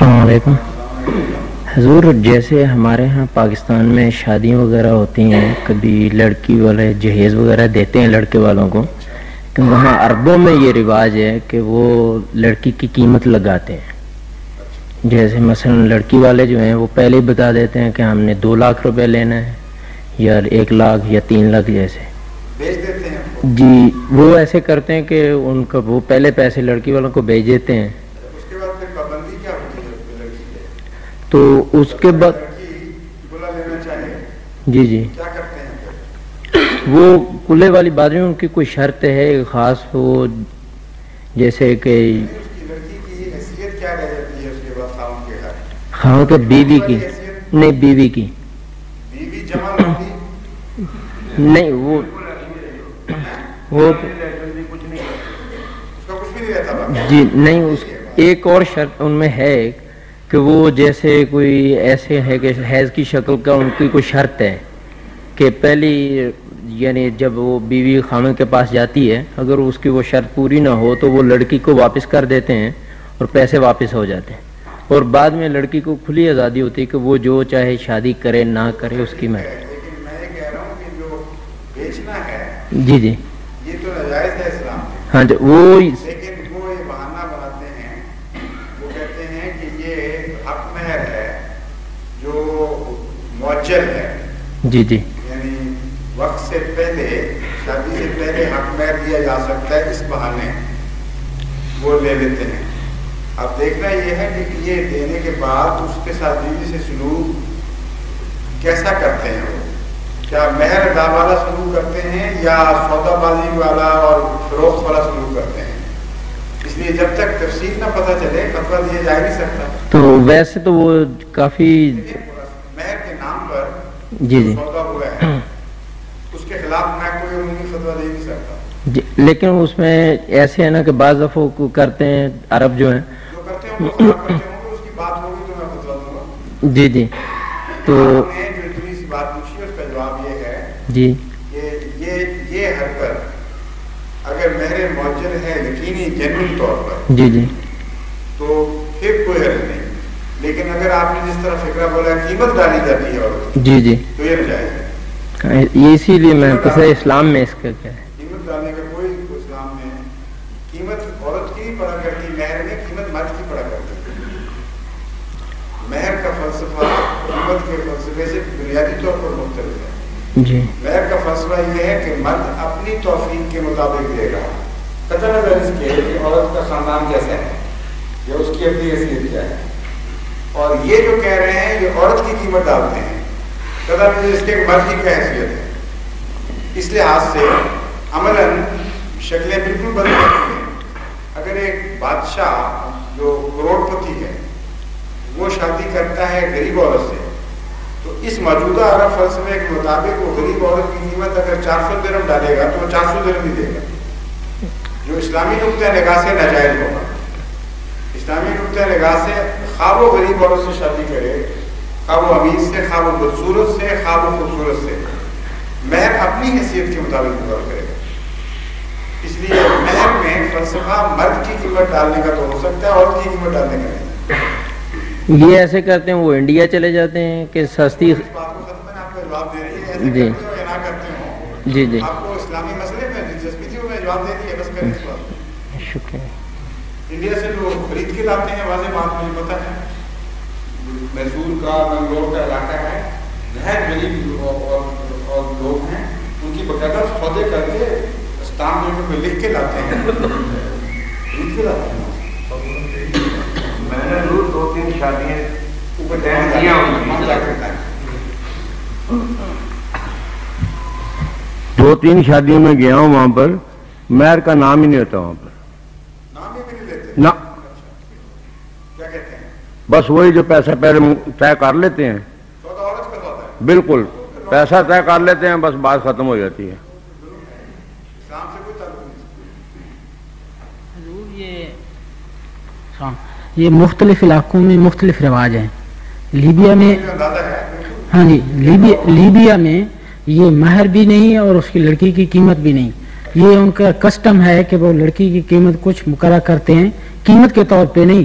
السلام علیکم حضور، جیسے ہمارے ہاں پاکستان میں شادیاں وغیرہ ہوتی ہیں، کبھی لڑکی والے جہیز وغیرہ دیتے ہیں لڑکے والوں کو، کہ وہاں عربوں میں یہ رواج ہے کہ وہ لڑکی کی قیمت لگاتے ہیں۔ جیسے مثلا لڑکی والے جو ہیں وہ پہلے ہی بتا دیتے ہیں کہ ہم نے 2 لاکھ روپے لینا ہے یا 1 لاکھ یا 3 لاکھ جیسے بیچ دیتے ہیں جی، وہ ایسے کرتے ہیں کہ ان کا وہ پہلے پیسے لڑکی والوں کو بھیج دیتے ہیں۔ اس کے بعد پھر پابندی کیا ہوتی ہے لڑکی پہ؟ تو اس کے بعد لڑکی کھلا لینا چاہے جی کیا کرتے ہیں پھر؟ وہ کلے والی بات میں ان کی کوئی شرط ہے خاص، وہ جیسے کہ اس کی لڑکی کی حیثیت کیا رہ جاتی ہے اس کے بعد خاوند کے گھر؟ خاوند کے بیوی کی نہیں، بیوی کی بیوی جمع ہوتی نہیں، وہ اس کا کچھ بھی نہیں رہتا جی نہیں، اس ایک اور شرط ان میں ہے کہ وہ جیسے کوئی ایسے ہے کہ حیض کی شکل کا ان کی کوئی شرط ہے کہ پہلی یعنی جب وہ بیوی خاوند کے پاس جاتی ہے، اگر اس کی وہ شرط پوری نہ ہو تو وہ لڑکی کو واپس کر دیتے ہیں اور پیسے واپس ہو جاتے ہیں، اور بعد میں لڑکی کو کھلی آزادی ہوتی ہے کہ وہ جو چاہے شادی کرے نہ کرے اس کی مرضی۔ لیکن میں یہ کہہ رہا ہوں کہ جو بیچنا ہے جی جی یہ تو ناجائز ہے اسلام میں، ہاں جی، وہ لیکن وہ یہ بہانہ بناتے ہیں، وہ کہتے ہیں کہ یہ حق مہر ہے جو معجل ہے، جی جی یعنی وقت سے پہلے شادی سے پہلے حق مہر دیا جا سکتا ہے، اس بہانے وہ لے لیتے ہیں۔ اب دیکھنا یہ ہے کہ یہ دینے کے بعد اس کے ساتھ بیوی سے سلوک کیسا کرتے ہیں، وہ کیا مہر ادا والا سلوک کرتے ہیں یا سودا بازی والا اور فروخت والا سلوک کرتے ہیں؟ اس لیے جب تک تفصیل نہ پتہ چلے فتویٰ دیا جا نہیں سکتا۔ تو ویسے تو وہ کافی مہر کے نام پر جی جی سودا ہوا ہے اس کے خلاف میں کوئی عمومی فتویٰ دے نہیں سکتا۔ جی، لیکن اس میں ایسے ہے نا کہ بعض دفعہ کو کرتے ہیں عرب جو ہیں جو کرتے ہوں گے کرتے ہوں گے، اس کی بات ہوگی تو میں فتویٰ دوں گا۔ جی جی تو آپ نے جو اتنی سی بات پوچھی اس کا جواب یہ ہے جی کہ یہ حرکت اگر مہر معجل ہے یقینی جنوین طور پر جی جی تو پھر کوئی حرج نہیں، لیکن اگر آپ نے جس طرح فکرہ بولا قیمت ڈالی جاتی ہے عورت کی جی جی تو یہ ناجائز ہے۔ یہ اسی لیے میں پوچھا اسلام میں اس کا کیا ہے؟ قیمت ڈالنے کا کوئی اسلام میں قیمت عورت کی نہیں پڑا کرتی، مہر میں قیمت مرد کی پڑا کرتی ہے۔ مہر کا فلسفہ قیمت کے فلسفے سے بنیادی طور پر مختلف ہے۔ جی مہر کا فلسفہ یہ ہے کہ مرد اپنی توفیق کے مطابق دے گا، قطع نظر اس کے کہ عورت کا خاندان کیسا ہے یا اس کی اپنی حیثیت کیا ہے، اور یہ جو کہہ رہے ہیں یہ عورت کی قیمت ڈالتے ہیں قطع نظر اس کے مرد کی کیا حیثیت ہے۔ اس لحاظ سے عملاً شکلیں بالکل بدل جاتی ہیں۔ اگر ایک بادشاہ جو کروڑ پتی ہے وہ شادی کرتا ہے غریب عورت سے، تو اس موجودہ عرب فلسفے کے مطابق وہ غریب عورت کی قیمت اگر 400 درہم ڈالے گا تو وہ 400 درہم ہی دے گا، جو اسلامی نقطۂ نگاہ سے ناجائز ہوگا۔ اسلامی نقطۂ نگاہ سے خواہ وہ غریب عورت سے شادی کرے، خواہ وہ امیر سے، خواہ وہ بدصورت سے، خواہ وہ خوبصورت سے، مہر اپنی حیثیت کے مطابق مقرر کرے گا۔ اس لیے مہر میں فلسفہ مرد کی قیمت ڈالنے کا تو ہو سکتا ہے، عورت کی قیمت ڈالنے کا نہیں۔ یہ ایسے کرتے ہیں، وہ انڈیا چلے جاتے ہیں کہ سستی اس بات کو ختم میں آپ کو جواب دے رہی ہے، ایسے جی کرتے ہو یا نہ کرتے ہو، جی جی آپ کو اسلامی مسئلے میں دلچسپی تھی وہ میں جواب دے دی ہے، بس کریں اس بات۔ شکریہ۔ انڈیا سے جو خرید کے لاتے ہیں واضح بات مجھے پتہ ہے، میسور کا بنگلور کا علاقہ ہے، نہایت غریب اور لوگ ہیں، ان کی باقاعدہ سودے کر کے اسٹامپ میں لکھ کے لاتے ہیں، خرید کے لاتے ہیں۔ میں نے ضرور 2-3 شادیاں اوپر کیا 2-3 شادیوں میں گیا ہوں، وہاں پر مہر کا نام ہی نہیں ہوتا، وہاں پر نام ہی بھی نہیں لیتے نہ، کیا کہتے ہیں، بس وہی جو پیسہ پہلے طے کر لیتے ہیں، سودا عورت کا سودا ہے، بالکل پیسہ طے کر لیتے ہیں، بس بات ختم ہو جاتی ہے۔ اسلام سے کوئی تعلق نہیں۔ حضور یہ مختلف علاقوں میں مختلف رواج ہیں۔ لیبیا میں ہاں جی لیبیا میں یہ مہر بھی نہیں اور اس کی لڑکی کی قیمت بھی نہیں، یہ ان کا کسٹم ہے کہ وہ لڑکی کی قیمت کچھ مقرر کرتے ہیں، قیمت کے طور پہ نہیں،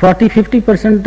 40-50%